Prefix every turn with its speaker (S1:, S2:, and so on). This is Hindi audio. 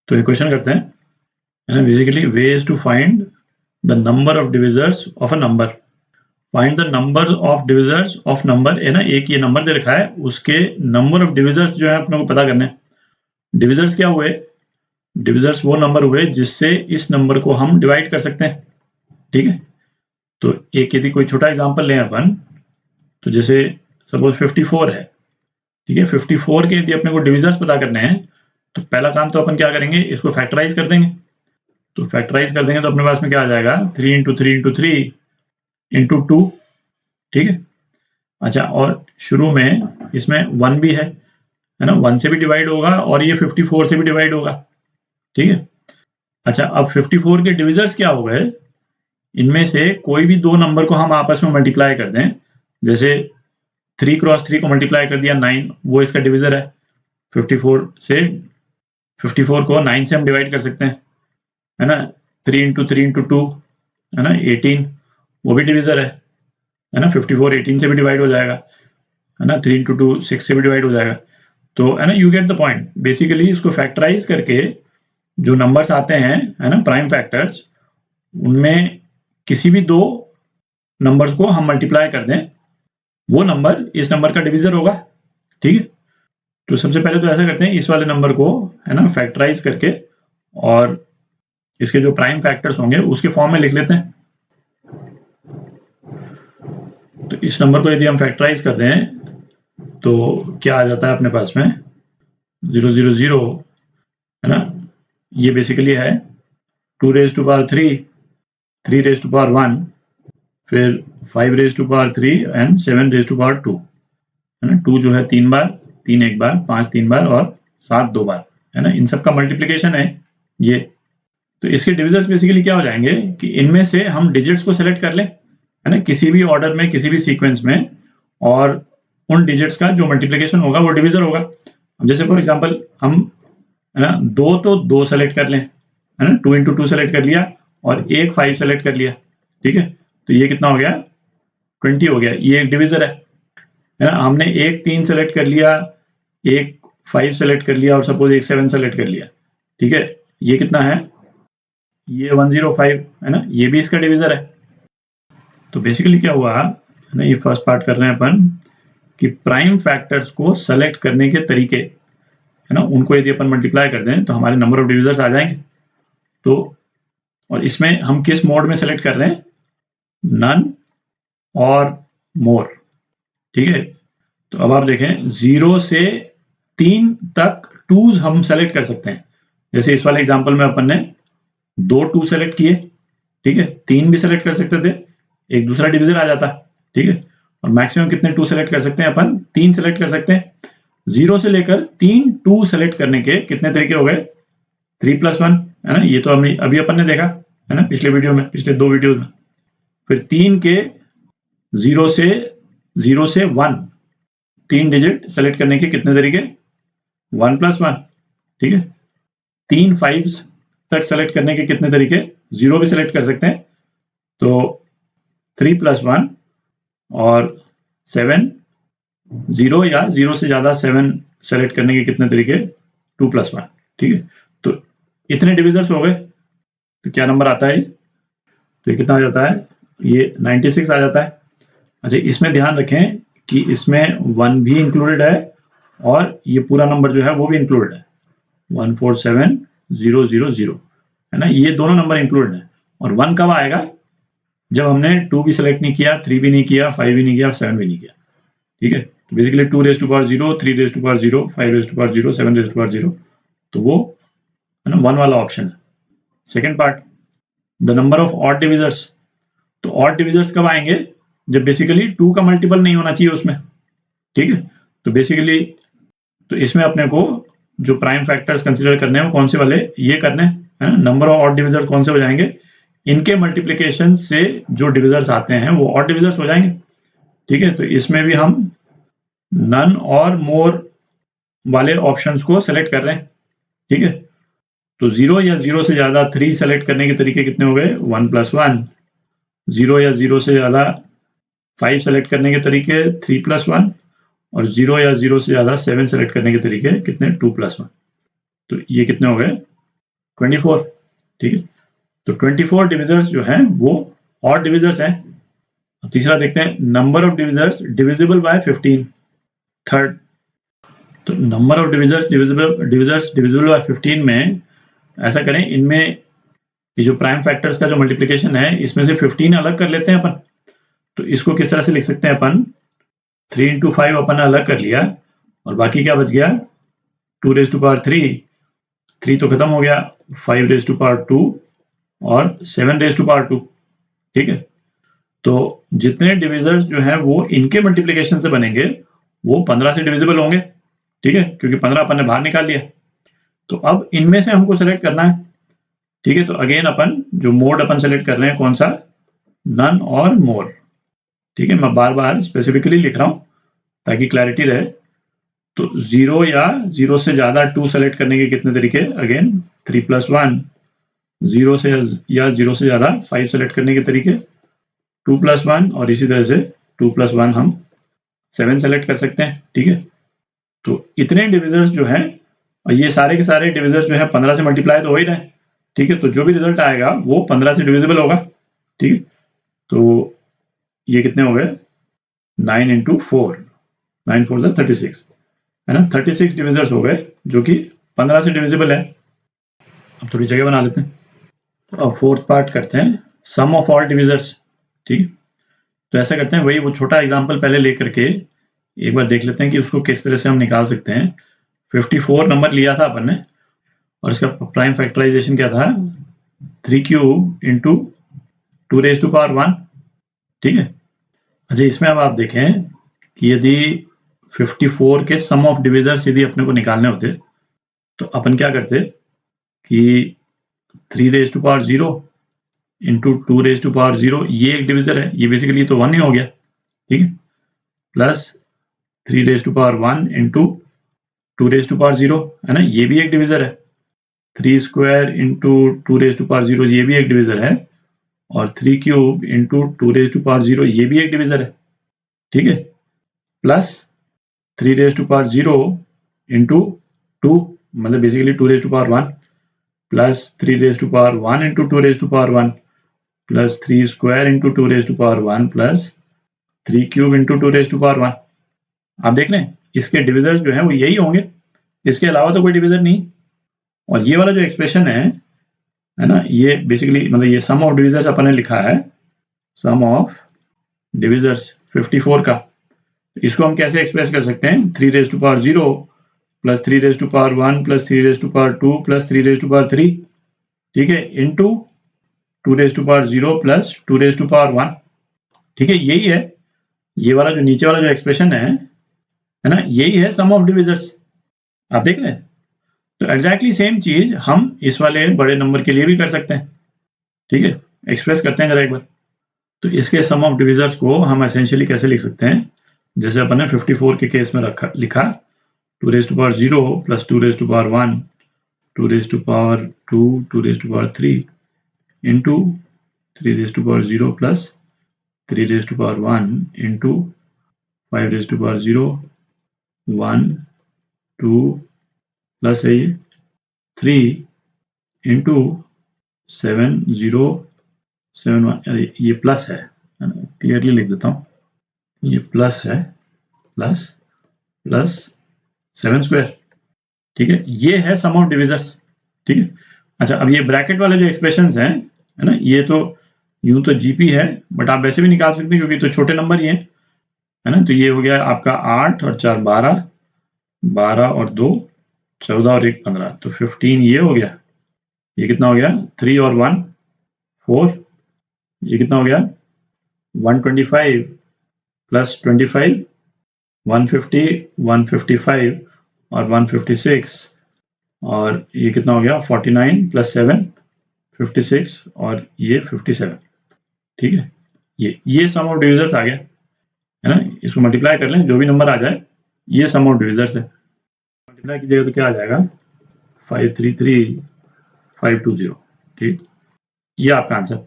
S1: तो ये क्वेश्चन करते हैं, basically ways to find the number of divisors of a number. Find the number of divisors of number है ना, एक ये नंबर दे रखा है, उसके नंबर ऑफ डिविजर्स जो है अपने को पता करने हैं। डिविजर्स क्या हुए? डिविजर्स वो नंबर हुए जिससे इस नंबर को हम डिवाइड कर सकते हैं। ठीक है, तो एक यदि कोई छोटा एग्जांपल लें अपन, तो जैसे सपोज 54 है। ठीक है, 54 के यदि अपने को डिविजर्स पता करने हैं तो पहला काम तो अपन क्या करेंगे, इसको फैक्टराइज कर देंगे। तो फैक्टराइज कर देंगे तो अपने पास में क्या आ जाएगा, 3 इंटू 3 इंटू 3 इंटू 2। ठीक है, अच्छा, और शुरू में इसमें 1 भी है ना, 1 से भी डिवाइड होगा और ये 54 से भी डिवाइड होगा। ठीक है, अच्छा, अब 54 के डिविजर्स क्या हो गए, इनमें से कोई भी दो नंबर को हम आपस में मल्टीप्लाई कर दें। जैसे 3 क्रॉस 3 को मल्टीप्लाई कर दिया 9, वो इसका डिविजर है। 54 से 54 को 9 से हम डिवाइड कर सकते हैं, है ना। 3 इंटू 3 इंटू 2 है ना, 18, वो भी डिविजर है ना। 54 18 से भी डिवाइड हो जाएगा, है ना। 3 इंटू 2 6 से भी डिवाइड हो जाएगा। तो है ना, you get the point. Basically इसको फैक्टराइज करके जो नंबर्स आते हैं, है ना, प्राइम फैक्टर्स, उनमें किसी भी दो नंबर्स को हम मल्टीप्लाई कर दें, वो नंबर इस नंबर का डिविजर होगा। ठीक है, तो सबसे पहले तो ऐसा करते हैं, इस वाले नंबर को है ना फैक्टराइज करके और इसके जो प्राइम फैक्टर्स होंगे उसके फॉर्म में लिख लेते हैं। तो इस नंबर को यदि हम फैक्टराइज कर दें तो क्या आ जाता है अपने पास में, 0 0 0, है ना। ये बेसिकली है 2 raise to power 3, 3 raise to power 1, फिर 5 raise to power 3 and 7 raise to power 2, है ना। 2 जो है 3 बार, 3 एक बार, 5 3 बार और 7 2 बार, है ना। इन सब का मल्टीप्लीकेशन है ये। तो इसके डिविजर्स बेसिकली क्या हो जाएंगे कि इनमें से हम डिजिट्स को सेलेक्ट कर लें, है ना, किसी भी ऑर्डर में, किसी भी सीक्वेंस में, और उन डिजिट्स का जो मल्टीप्लीकेशन होगा वो डिविजर होगा। जैसे फॉर एग्जांपल हम, है ना, 2 तो 2 सेलेक्ट कर लें, है ना, 2 इंटू 2 सेलेक्ट कर लिया और एक 5 सेलेक्ट कर लिया। ठीक है, तो ये कितना हो गया, 20 हो गया, ये एक डिविजर है ना। हमने एक 3 सेलेक्ट कर लिया, एक 5 सेलेक्ट कर लिया और सपोज एक 7 सेलेक्ट कर लिया। ठीक है, ये कितना है, ये 105, है ना, ये भी इसका डिविजर है। तो बेसिकली क्या हुआ ना, ये फर्स्ट पार्ट कर रहे हैं अपन कि प्राइम फैक्टर्स को सेलेक्ट करने के तरीके, है ना, उनको यदि अपन मल्टीप्लाई कर दें तो हमारे नंबर ऑफ डिविजर्स आ जाएंगे। तो और इसमें हम किस मोड में सेलेक्ट कर रहे हैं, नन और मोर। ठीक है, तो अब आप देखें 0 से 3 तक 2s हम सेलेक्ट कर सकते हैं। जैसे इस वाले एग्जांपल में अपन ने 2 2 सेलेक्ट किए, ठीक है, 3 भी सेलेक्ट कर सकते थे, एक दूसरा डिविजर आ जाता। ठीक है, और मैक्सिमम कितने 2 सेलेक्ट कर सकते हैं अपन, 3 सेलेक्ट कर सकते हैं। 0 से लेकर 3 2 सेलेक्ट करने के कितने तरीके हो गए, 3 + 1, है ना। ये तो अभी अपन ने देखा, है ना, पिछले वीडियो में, पिछले 2 वीडियो में। फिर 3 के 0 से 1, 3 डिजिट सेलेक्ट करने के कितने तरीके, 1 + 1। ठीक है, 3 5s तक सेलेक्ट करने के कितने तरीके, 0 भी सेलेक्ट कर सकते हैं, तो 3 + 1 और 7, 0 या 0 से ज्यादा 7 सेलेक्ट करने के कितने तरीके, 2 + 1। ठीक है, तो इतने डिविजर्स हो गए। तो क्या नंबर आता है, तो ये कितना आ जाता है, ये 96 आ जाता है। अच्छा, इसमें ध्यान रखें कि इसमें 1 भी इंक्लूडेड है और ये पूरा नंबर जो है वो भी इंक्लूडेड है, 147000, है ना, ये दोनों नंबर इंक्लूडेड है। और 1 कब आएगा, जब हमने 2 भी सेलेक्ट नहीं किया, 3 भी नहीं किया, 5 भी नहीं किया, 7 भी नहीं किया। ठीक है, तो basically 2 raise to power 0, 3 raise to power 0, 5 raise to power 0, 7 raise to power 0, तो वो, है ना, 1 वाला ऑप्शन है। Second part, the number of odd divisors. तो ऑड डिविजर्स कब आएंगे, जब बेसिकली 2 का मल्टीपल नहीं होना चाहिए उसमें। ठीक है, तो बेसिकली तो इसमें अपने को जो प्राइम फैक्टर्स कंसीडर करने हैं वो कौन से वाले, ये करने हैं, है ना। नंबर ऑफ ऑड डिविजर्स कौन से हो जाएंगे, इनके मल्टीप्लीकेशन से जो डिविजर्स आते हैं वो ऑड डिविजर्स हो जाएंगे। ठीक है, तो इसमें भी हम नन और मोर वाले ऑप्शंस को सेलेक्ट कर रहे हैं। ठीक है, तो 0 या 0 से ज्यादा 3 सेलेक्ट करने के तरीके कितने हो गए, 1 + 1। 0 या 0 से ज्यादा 5 सेलेक्ट करने के तरीके 3 + 1, और 0 या 0 से ज्यादा 7 सेलेक्ट करने के तरीके कितने, 2 + 1। तो ये कितने हो गए, 24, ठीक है। तो 24 डिविजर्स जो हैं वो ऑड डिविजर्स हैं। तीसरा देखते हैं, number of divisors divisible by 15, third. तो number of divisors divisible by 15 में ऐसा करें, इनमें ये जो प्राइम फैक्टर्स का जो मल्टीप्लिकेशन है इसमें से 15 अलग कर लेते हैं अपन। तो इसको किस तरह से लिख सकते हैं अपन, 3 into 5 अपन ने अलग कर लिया और बाकी क्या बच गया, 2 raised to power 3, 3 तो खत्म हो गया, 5 raised to power 2 और 7 raised to power 2, ठीक है। तो जितने डिविजर्स जो हैं वो इनके मल्टीप्लिकेशन से बनेंगे वो 15 से डिविजिबल होंगे, ठीक है, क्योंकि 15 अपन ने बाहर निकाल लिया। तो अब इनमें से हमको सेलेक्ट करना है, ठीक है। तो अगेन अपन जो मोड अपन सेलेक्ट कर रहे हैं कौन सा, नन और मोर, ठीक है। मैं बार बार स्पेसिफिकली लिख रहा हूं ताकि क्लैरिटी रहे। तो 0 या 0 से ज्यादा 2 सेलेक्ट करने के कितने तरीके, अगेन 3 + 1, 0 से या 0 से ज्यादा 5 सेलेक्ट करने के तरीके 2 + 1, और इसी तरह से 2 + 1 हम 7 सेलेक्ट कर सकते हैं, ठीक है। तो इतने डिविजर्स जो हैं, और ये सारे के सारे डिविजर्स जो है 15 से मल्टीप्लाई तो हो ही रहे हैं, ठीक है। तो जो भी रिजल्ट आएगा वो 15 से डिविजिबल होगा, ठीक है। तो ये कितने हो गए, 9 × 4, 9 4 = 36, है ना। 36 डिविजर्स हो गए जो कि 15 से डिविजिबल है। अब थोड़ी जगह बना लेते हैं। तो अब फोर्थ पार्ट करते हैं, सम ऑफ ऑल डिविजर्स, ठीक। तो ऐसा करते हैं, वही वो छोटा एग्जांपल पहले लेकर के एक बार देख लेते हैं कि उसको किस तरह से हम निकाल सकते हैं। 54 नंबर लिया था अपन ने और इसका प्राइम फैक्टराइजेशन क्या था, 3³ × 2 raised to power 1, ठीक है। अच्छा, इसमें अब आप देखें कि यदि 54 के सम ऑफ डिविजर्स यदि अपने को निकालने होते तो अपन क्या करते कि 3 raised to power 0 × 2 raised to power 0, ये एक डिविजर है, ये बेसिकली तो 1 ही हो गया, ठीक है, plus 3 raised to power 1 × 2 raised to power 0, है ना, ये भी एक डिविजर है। 3² × 2 raised to power 0, ये भी एक डिविजर है, और 3³ × 2 raised to power 0, ये भी एक डिविजर है, ठीक है, प्लस 3 raised to power 0 × 2, मतलब basically 2 raised to power 1, plus 3 raised to power 1 × 2 raised to power 1, plus 3² × 2 raised to power 1, plus 3³ × 2 raised to power 1। आप देख लें इसके डिविजर्स जो हैं वो यही होंगे, इसके अलावा तो कोई डिविजर नहीं। और ये वाला जो एक्सप्रेशन है ना, ये बेसिकली मतलब ये सम ऑफ डिविजर्स अपन ने लिखा है, सम ऑफ डिविजर्स 54 का। इसको हम कैसे एक्सप्रेस कर सकते हैं, 3 raised to power 0 plus 3 raised to power 1 plus 3 raised to power 2 plus 3 raised to power 3, ठीक है, into 2 raised to power 0 plus 2 raised to power 1, ठीक है। यही है ये वाला जो नीचे वाला जो एक्सप्रेशन है ना, यही है सम ऑफ डिविजर्स। आप देख लें तो एग्जैक्टली सेम चीज हम इस वाले बड़े नंबर के लिए भी कर सकते हैं, ठीक है। एक्सप्रेस करते हैं जरा एक बार। तो इसके सम ऑफ डिविजर्स को हम एसेंशियली कैसे लिख सकते हैं, जैसे अपन ने 54 के केस में लिखा 2 raised to power 0 plus 2 raised to power 1, 2 raised to power 2, 2 raised to power 3 into 3 raised to power 0 plus 3 raised to power 1 into 5 raised to power 0, 1, 2 plus है ये 3 into 7 0 7 1, अरे ये प्लस है, क्लियरली लिख देता हूँ, ये प्लस है, प्लस प्लस 7², ठीक है। ये है सम ऑफ डिविजर्स, ठीक है। अच्छा, अब ये ब्रैकेट वाले जो एक्सप्रेशंस हैं, है ना, ये तो यूं तो जीपी है, बट आप वैसे भी निकाल सकते हैं क्योंकि तो छोटे नंबर ही हैं, है ना। तो ये हो गया आपका 8 और 4 12, 12 और 2 14 और 1 15, तो 15 ये हो गया। ये कितना हो गया, 3 और 1 4, ये कितना हो गया 125 प्लस 25, 150, 155 और 156, और ये कितना हो गया 49 प्लस 7 56 और ये 57, ठीक है। ये सम ऑफ डिविजर्स आ गया, है ना। इसको मल्टीप्लाई कर लें, जो भी नंबर आ जाए ये सम ऑफ डिविजर्स है। मल्टीप्लाई कीजिएगा तो क्या आ जाएगा 533 520, ठीक, ये आपका आंसर।